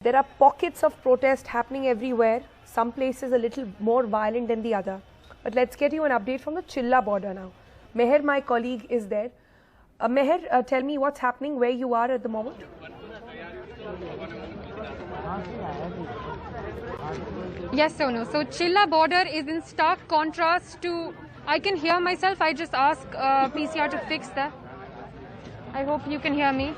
There are pockets of protest happening everywhere. Some places a little more violent than the other. But let's get you an update from the Chilla border now. Meher, my colleague, is there. Meher, tell me what's happening, where you are at the moment. Yes, Sonu. So Chilla border is in stark contrast to... I can hear myself. I just ask PCR to fix that. I hope you can hear me.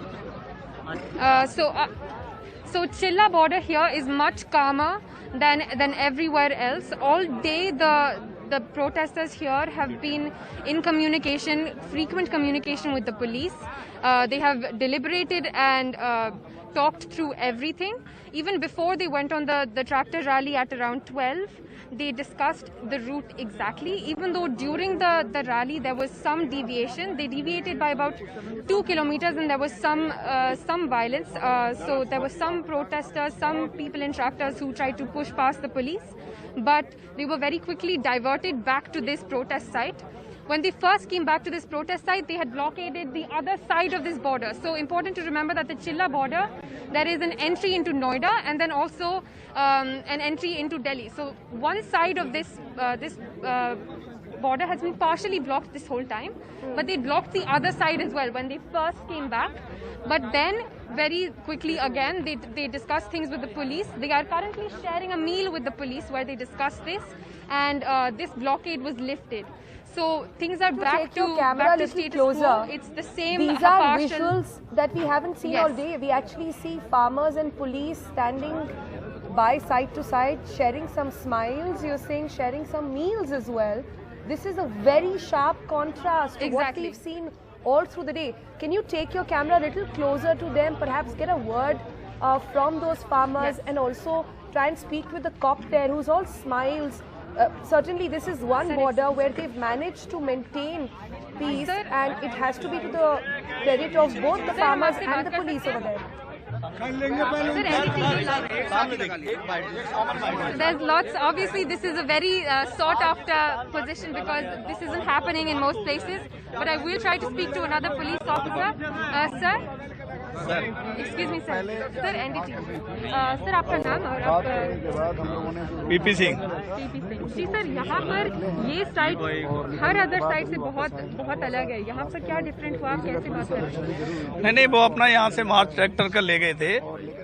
So Chilla border here is much calmer than everywhere else. All day the protesters here have been in communication, frequent communication with the police. They have deliberated and talked through everything. Even before they went on the tractor rally at around 12, they discussed the route exactly. Even though during the rally there was some deviation, they deviated by about 2 kilometers and there was some violence. So there were some protesters, some people in tractors who tried to push past the police, but they were very quickly diverted back to this protest site. When they first came back to this protest site, they had blockaded the other side of this border. So important to remember that the Chilla border, there is an entry into Noida and then also an entry into Delhi. So one side of this border has been partially blocked this whole time, but they blocked the other side as well when they first came back. But then very quickly again, they discussed things with the police. They are currently sharing a meal with the police where they discussed this, and this blockade was lifted. So things are back to status quo. It's the same. These are visuals that we haven't seen all day. We actually see farmers and police standing by side to side, sharing some smiles. You're saying sharing some meals as well. This is a very sharp contrast to what we've seen all through the day. Can you take your camera a little closer to them, perhaps get a word from those farmers, and also try and speak with the cop there who's all smiles. Certainly this is one border where they've managed to maintain peace, and it has to be to the credit of both the farmers and the police over there. There's lots. Obviously, this is a very sought after position because this isn't happening in most places. But I will try to speak to another police officer. Sir, excuse me, sir. Sir, NDTV. Sir, आपका नाम और आप PP Singh. जी sir, यहाँ पर ये side हर other side से बहुत अलग है। यहाँ पर क्या डिफरेंट हुआ, आप कैसे बात कर रहे हैं? नहीं, वो अपना यहाँ से मार्च ट्रैक्टर कर ले गए थे,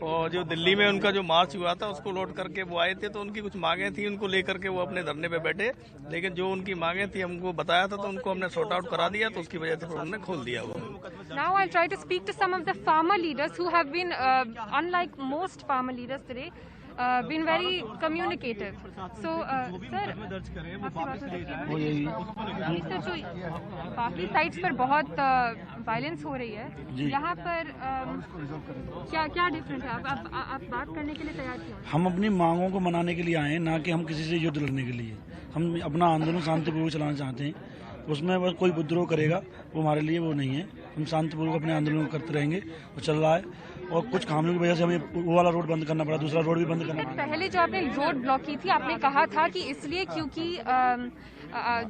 और जो दिल्ली में उनका जो मार्च हुआ था उसको लोड करके वो आए थे, तो उनकी कुछ मांगे थी, उनको लेकर के वो अपने धरने पे बैठे। लेकिन जो उनकी मांगे थी हमको बताया था, तो उनको हमने सॉर्ट आउट करा दिया, तो उसकी वजह से उन्होंने खोल दिया वो। Now I'll try to speak to some of the farmer leaders who have been, unlike most farmer leaders today, been very communicative. So, sir, तो बाकी साइड्स पर बहुत वायलेंस हो रही है, यहाँ पर क्या डिफरेंट है? आप बात करने के लिए तैयार क्यों? हम अपनी मांगों को मनाने के लिए आए हैं, ना कि हम किसी से युद्ध लड़ने के लिए। हम अपना आंदोलन शांतिपूर्वक चलाना चाहते हैं। उसमें बस कोई विद्रोह करेगा वो हमारे लिए वो नहीं है। हम शांतिपूर्वक अपने आंदोलन करते रहेंगे, वो चल रहा है। और कुछ खामियों की वजह से हमें वो वाला रोड बंद करना पड़ा, दूसरा रोड भी बंद करना पड़ा। पहले जो आपने रोड ब्लॉक की थी, आपने कहा था कि इसलिए क्योंकि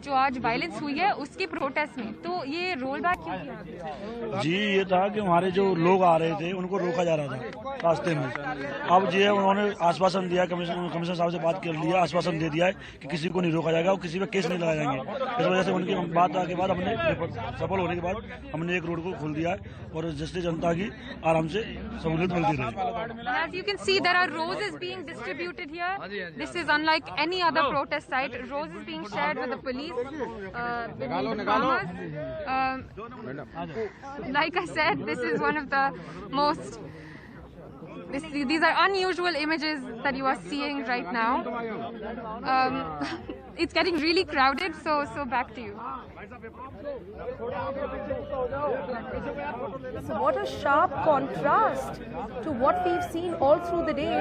जो आज वायलेंस हुई है उसके प्रोटेस्ट में, तो ये रोल बैक क्यों किया? जी, ये था कि हमारे जो लोग आ रहे थे उनको रोका जा रहा था रास्ते में। अब जो है उन्होंने आश्वासन दिया, कमिश्नर साहब से बात कर लिया, आश्वासन दे दिया है कि किसी को नहीं रोका जाएगा और किसी पे केस नहीं लगाए जाएंगे। इस वजह से उनकी बात के बाद हमने सफल होने के बाद हमने एक रोड को खोल दिया है, और जिससे जनता की आराम से सहूलियत मिलती रहे। As you can see, there are roses being distributed here. This is unlike any other protest site. Roses being shared with the police, with the farmers. Like I said, this is one of the most... These are unusual images that you are seeing right now. It's getting really crowded, so back to you. So what a sharp contrast to what we've seen all through the day.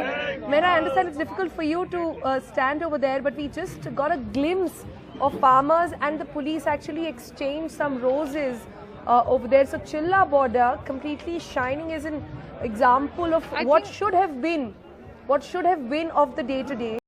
Mera, I understand it's difficult for you to stand over there, but we just got a glimpse of farmers and the police actually exchange some roses over there. So Chilla border completely shining is an example of what should have been of the day today.